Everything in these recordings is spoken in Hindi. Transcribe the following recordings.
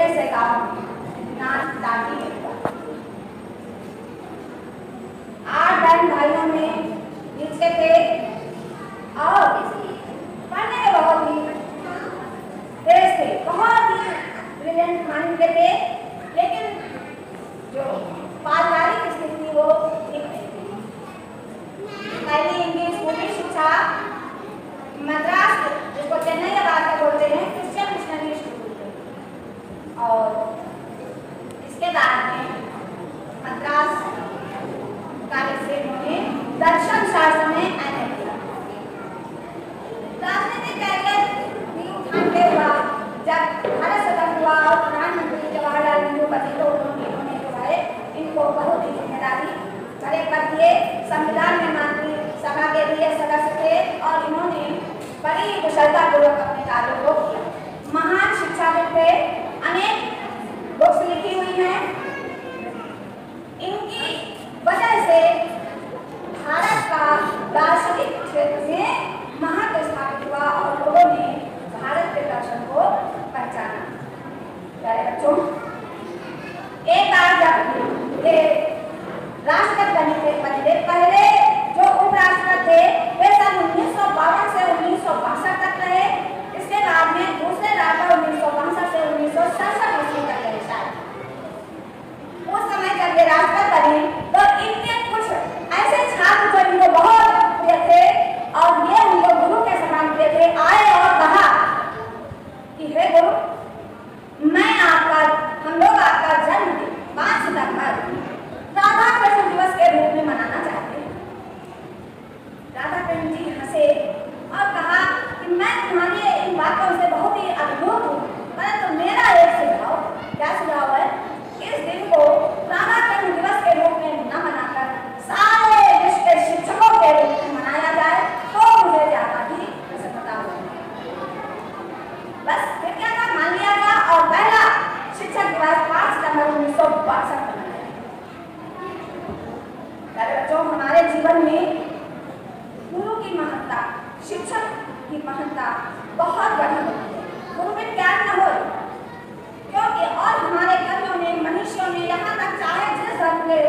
छोटे से गांव में नाथ दादी के पास 8 बहन भाइयों में नीचे थे और पढ़ने में बहुत ही तेज थे, बहुत ही ब्रिलियंट माइंड के थे, लेकिन जो पारिवारिक स्थिति वो ठीक नहीं थी। पहले इनकी स्कूली शिक्षा मद्रास, जिसको चेन्नई के बाद में बोलते हैं, क्रिश्चियन मिशनरी स्कूल थे, और इसके बाद में मद्रास कॉलेज से उन्होंने दर्शन शास्त्र में एमए किया। राजनीतिक कैरियर भी उठाते हुआ जब भारत स्वतंत्र हुआ और प्रधानमंत्री जवाहरलाल नेहरू बने तो उन्होंने जो है इनको बहुत ही जिम्मेदारी बड़े पद दिए। संविधान में मंत्री सभा के लिए सदस्य थे और इन्होंने बड़ी कुशलतापूर्वक अपने कार्यों को किया। महान शिक्षाविद थे, अनेक बुक्स लिखी हुई हैं। इनकी वजह से भारत का दार्शनिक क्षेत्र में महत्व स्थापित हुआ और लोगों ने भारत के दर्शन को पहचाना। प्यारे बच्चों, एक बार जब ये राष्ट्रपति बने थे, पहले जो उपराष्ट्रपति थे वे सन 1952 से 1962 तक रहे। इसके बाद में दूसरे राजा 1962 से 1967 ईस्वी तक रहे। शायद उस समय जब ये राष्ट्रपति बने तो इनके कुछ ऐसे छात्र जो इनको बहुत प्रिय थे और ये उनको गुरु के समान प्रिय थे, आए और कहा कि हे गुरु, हम लोग आपका जन्मदिन 5 सितंबर राधा कृष्ण दिवस के रूप में मनाना चाहते हैं। राधा कृष्ण जी हंसे और कहा कि मैं तुम्हारी इन बातों से बहुत ही अभिभूत हूँ, परंतु मेरा एक सुझाव, क्या सुझाव है, इस दिन को राधा कृष्ण दिवस के रूप में न मनाकर सारे विश्व के शिक्षकों के रूप में मनाया जाए तो मुझे ज्यादा ही प्रसन्नता होगी। बस फिर क्या था, मान लिया गया और पहला शिक्षक दिवस 5 सितंबर 1962 मनाया। बच्चों, हमारे जीवन में गुरु की महत्ता, शिक्षक की महत्ता बहुत बड़ी होती है। गुरु में ज्ञान न हो, क्योंकि और हमारे कवियों ने, मनीषियों ने, यहाँ तक चाहे जिस धर्म के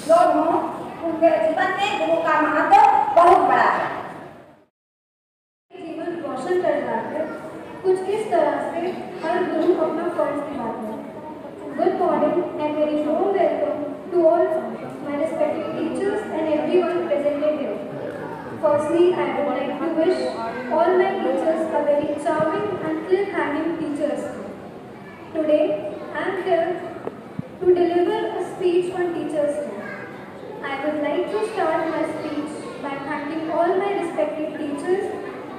लोग हों, उनके जीवन में गुरु का महत्व बहुत बड़ा है। जीवन रोशन कर रहा है, कुछ इस तरह से हर गुरु अपना फर्ज निभाता है। Good morning and very warm welcome to all my respected teachers and everyone presented here. Firstly, I would like to wish all my teachers a very charming and clear-handed Teachers Day. Today, I am here to deliver a speech on Teachers Day. I would like to start my speech by thanking all my respected teachers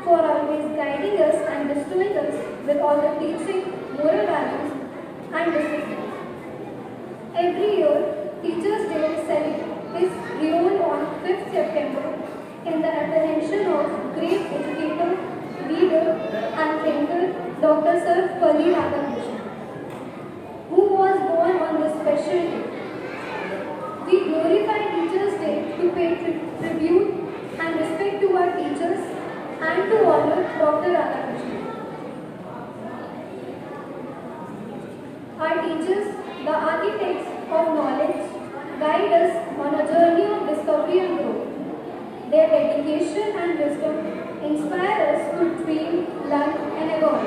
for always guiding us and bestowing us with all the teaching, moral values and discipline. Every year, Teachers Day is revolved on 5th September in the apprehension of great educator, leader and thinker Dr. Sarvepalli Radhakrishnan, who was born on this special day. We glorify Teachers Day to pay tribute and respect to our teachers and to honor Dr. Radhakrishnan. Our teachers, the architects of knowledge, guide us on a journey of discovery and growth. Their dedication and wisdom inspire us to dream, learn and evolve.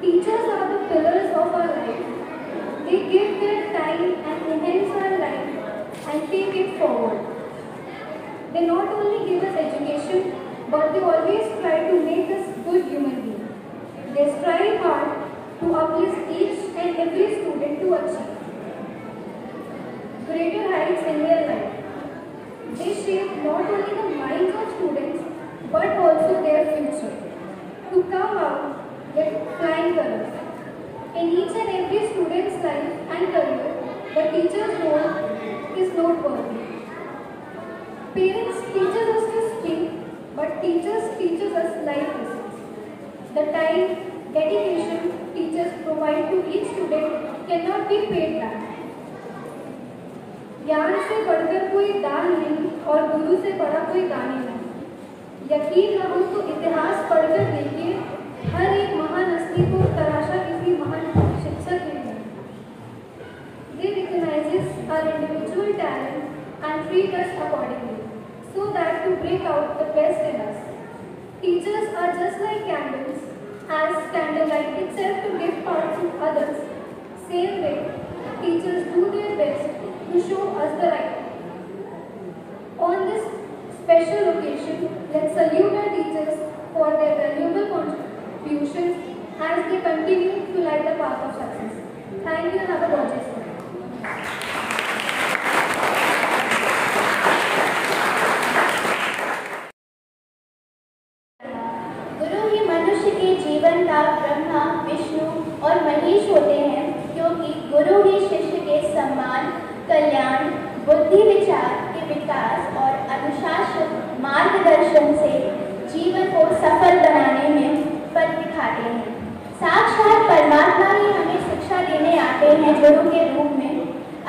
Teachers are the pillars of our life. They give their time and enhance our life and take it forward. They not only give us education, but they always try to make us good human beings. They strive hard to uplift each and every student to achieve greater heights in their life. They shape not only the minds of students, but also their future to come out with flying colors. In each and every student's life and career, the teacher's role is noteworthy. Parents teaches us to speak, but teachers teaches us life lessons. The time, dedication teachers provide to each student cannot be paid back. ज्ञान से बढ़कर कोई दान नहीं और गुरु से बड़ा कोई दानी नहीं। यकीन न हो तो इतिहास पढ़कर देखिए, हर एक महान हस्ती को तराशा us accordingly, so that to bring out the best in us. Teachers are just like candles, as candlelight itself to give power to others. Same way, teachers do their best to show us the right way. On this special occasion, let's salute our teachers for their valuable contributions as they continue to light the path of success. Thank you and have a gorgeous day. गुरु ही मनुष्य के जीवन का ब्रह्मा, विष्णु और महेश होते हैं, क्योंकि गुरु ही शिष्य के सम्मान, कल्याण, बुद्धि विचार के विकास और अनुशासन मार्गदर्शन से जीवन को सफल बनाने में पथ दिखाते हैं। साक्षात परमात्मा ही हमें शिक्षा देने आते हैं गुरु के रूप में।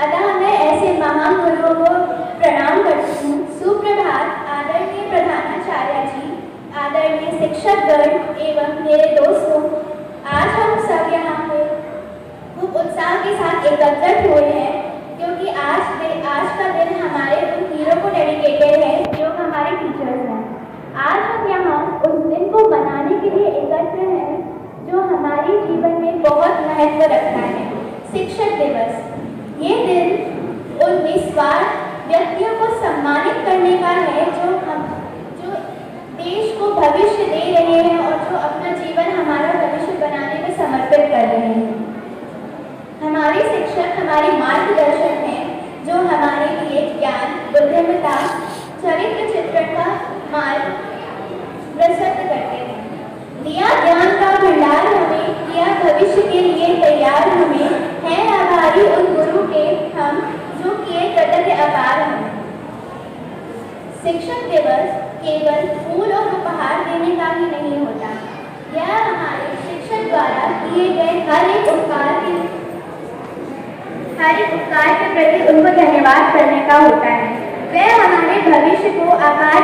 अतः मैं ऐसे महान गुरुओं को प्रणाम करती हूँ। सुप्रभात आदरणीय प्रधानाचार्य जी, आदरणीय शिक्षकगण एवं मेरे दोस्तों। आज हम सब यहाँ पे खूब उत्साह के साथ एकत्रित हुए हैं, क्योंकि आज का दिन हमारे उन हीरो को डेडिकेटेड है जो हमारे टीचर्स हैं। आज हम यहाँ उस दिन को मनाने के लिए एकत्र हैं जो हमारे जीवन में बहुत महत्व रखता है, शिक्षक दिवस। ये दिन उन निस्वार्थ व्यक्तियों को सम्मानित करने का है जो देश को भविष्य दे रहे हैं और जो अपना जीवन हमारा भविष्य बनाने में समर्पित कर रहे हैं। हमारे शिक्षक हमारे मार्गदर्शक हैं जो हमारे लिए ज्ञान, बुद्धिमत्ता, चरित्र चित्रण का मार्ग प्रशस्त करते हैं। दिया ज्ञान का भंडार हमें, किया भविष्य के लिए तैयार हमें, है आभारी उन गुरु के हम जो किए कृतज्ञ अपार हमें। शिक्षक दिवस केवल फूल और उपहार देने का ही नहीं होता, यह हमारे शिक्षक द्वारा किए गए हर एक उपकार के प्रति उनको धन्यवाद करने का होता है। वे हमारे भविष्य को आकार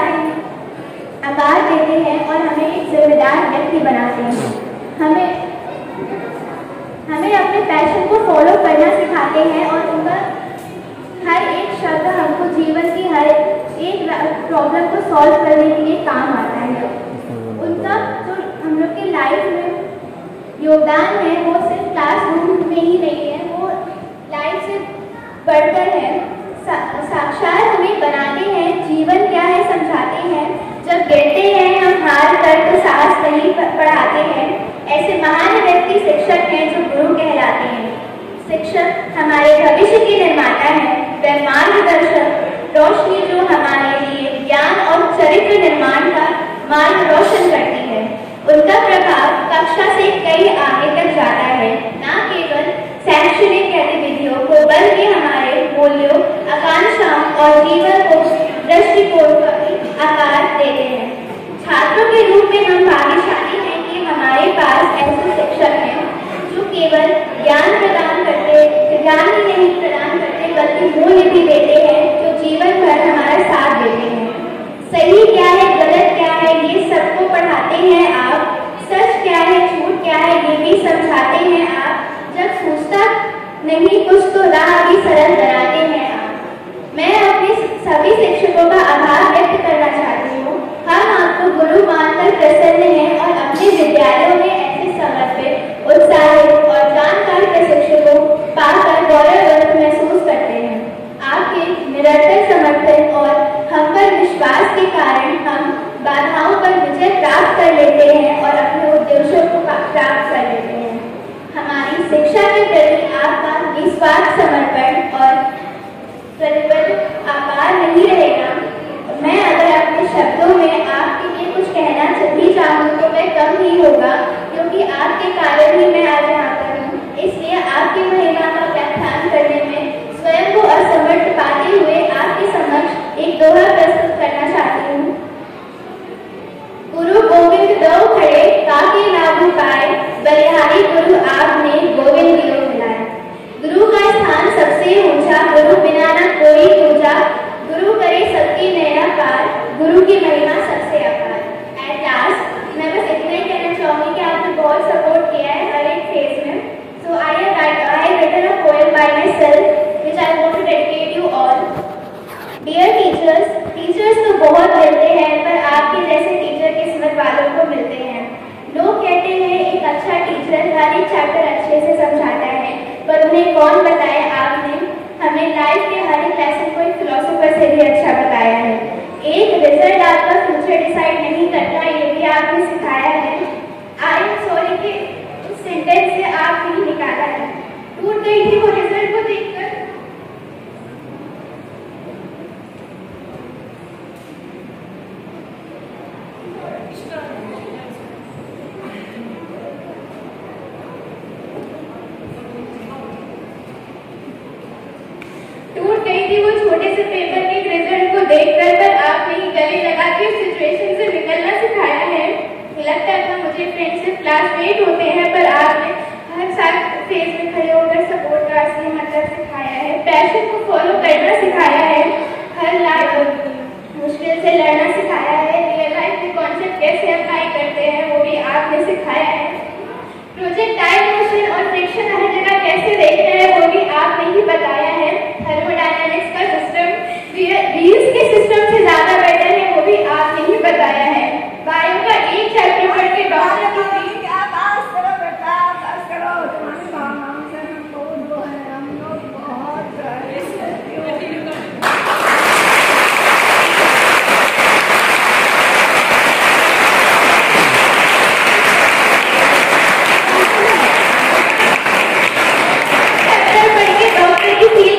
देते हैं और हमें एक जिम्मेदार व्यक्ति बनाते हैं। हमें अपने पैशन को फॉलो करना सिखाते हैं और उनका हर एक शब्द हमको जीवन की हर एक प्रॉब्लम को सॉल्व करने के लिए काम आता है। उनका जो हम लोग के लाइफ में योगदान है वो सिर्फ क्लासरूम में ही नहीं है, वो लाइफ से बढ़कर है। साक्षात हमें बनाते हैं, जीवन क्या है समझाते हैं। जब गिरते हैं हम हार कर तो साहस नहीं पढ़ाते हैं। ऐसे महान व्यक्ति शिक्षक हैं जो गुरु कहलाते हैं। शिक्षक हमारे भविष्य के निर्माता हैं, वे मार्गदर्शक रोशनी जो हमारे लिए ज्ञान और चरित्र निर्माण का मार्ग रोशन करती है। उनका प्रभाव कक्षा से कई आगे तक जाता है, न केवल शैक्षणिक गतिविधियों को बल्कि हमारे मूल्यों, आकांक्षाओं और जीवन को दृष्टिकोण का भी आकार देते हैं। छात्रों के रूप में हम भाग्यशाली हैं कि हमारे पास ऐसे शिक्षक हैं जो केवल ज्ञान ही नहीं प्रदान करते बल्कि मूल्य भी देते हैं, जो जीवन भर हमारा साथ देते हैं। सही क्या है, गलत क्या है, ये सबको पढ़ाते हैं आप। सच क्या है, झूठ क्या है, ये भी समझाते हैं आप। जब सूझता नहीं कुछ तो राह भी सरल बनाते हैं आप। मैं अपने सभी शिक्षकों का आभार व्यक्त करना चाहती हूँ। हम आपको गुरु मानकर प्रसन्न हैं और अपने विद्यालयों में ऐसे समर्पित, उत्साहित और जानकार प्रशिक्षकों पाकर गौरव महसूस करते हैं। आपके निरंतर समर्थन और हम पर विश्वास के कारण हम बाधाओं पर विजय प्राप्त कर लेते हैं और अपने उद्देश्यों को प्राप्त कर लेते हैं। हमारी शिक्षा के प्रति आपका निस्वार्थ समर्पण और प्रतिबद्ध आभार नहीं रहेगा। मैं अगर अपने शब्दों में आपके लिए कुछ कहना भी चाहूँ तो वह कम ही होगा, क्योंकि आपके कारण ही मैं आज यहाँ पर हूँ। इसलिए आपकी महिमा का व्याख्यान करने में स्वयं को असमर्थ पाते हुए आपके समक्ष एक दोहा प्रस्तुत करना चाहती हूँ। गुरु गोविंद दो खड़े काके लागू पाए, बलिहारी गुरु आपने गोविंद दियो मिलाए। गुरु का स्थान सबसे डिसाइड नहीं करता, ये भी आपने सिखाया है। आई एम सॉरी के उस सेंटेंस से आप नहीं निकाला है। टूट गई थी वो रिजल्ट को देखकर। टूट गई थी वो छोटे से पेपर के रिजल्ट को देखकर, पर आपने ही गले लगा के सिचुएशन से निकलना सिखाया है। लगता था मुझे फ्रेंड से क्लासमेट होते हैं, पर आपने हर साथ फेज में खड़े होकर सपोर्ट का असली मतलब सिखाया है। पैशन को फॉलो करना सिखाया है। हर लाइफ मुश्किल से लड़ना सिखाया है। रियल लाइफ के कॉन्सेप्ट कैसे अप्लाई करते हैं वो भी आपने सिखाया है। प्रोजेक्टाइल मोशन और फ्रिक्शन हर जगह कैसे देखते हैं वो भी आपने ही बताया है। थर्मोडायनामिक्स का सिस्टम व्हील्स के सिस्टम से ज्यादा बेटर है वो भी आपने ही बताया है। बायो का एक चैप्टर पढ़ के डॉक्टर की फीस आप पास करो बेटा, पास करो। तुम्हारी भावनाओं से हमको जो है हम लोग बहुत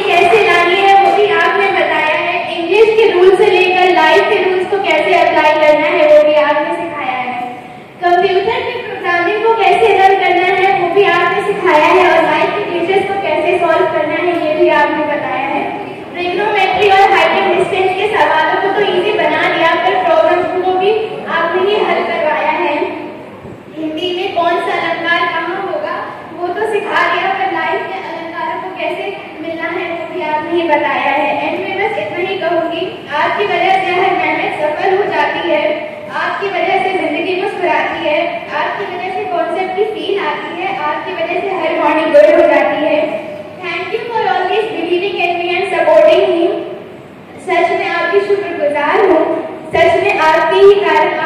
कैसे लानी है वो भी आपने बताया है। इंग्लिश के रूल से लेकर लाइफ के रूल्स को कैसे अप्लाई करना है वो भी आपने सिखाया है। कंप्यूटर की प्रोग्रामिंग को कैसे रन करना है वो भी आपने सिखाया है। और लाइफ के केसेस को कैसे सॉल्व करना है ये भी आपने बताया है। ट्रिग्नोमेट्री और हाइट डिस्टेंस के सवालों को तो इजी बना दिया, पर प्रॉब्लम्स को भी आपने ही हल करवाया है। हिंदी में कौन सा अलंकार कहाँ होगा वो तो सिखा दिया, पर लाइफ में अलंकारों को कैसे मिलना है वो भी आपने ही बताया है। एंड में बस इतना ही कहूंगी, आपकी वजह से हर मेहनत सफल हो जाती है। आपकी वजह से जिंदगी मुस्कुराती है। आपकी वजह से कॉन्सेप्ट की फील आती है। आपकी वजह से हर मॉर्निंग गुड हो जाती है। Thank you for always believing in me and supporting me. सच में आपकी शुक्रगुजार हूँ। सच में आपके ही कारण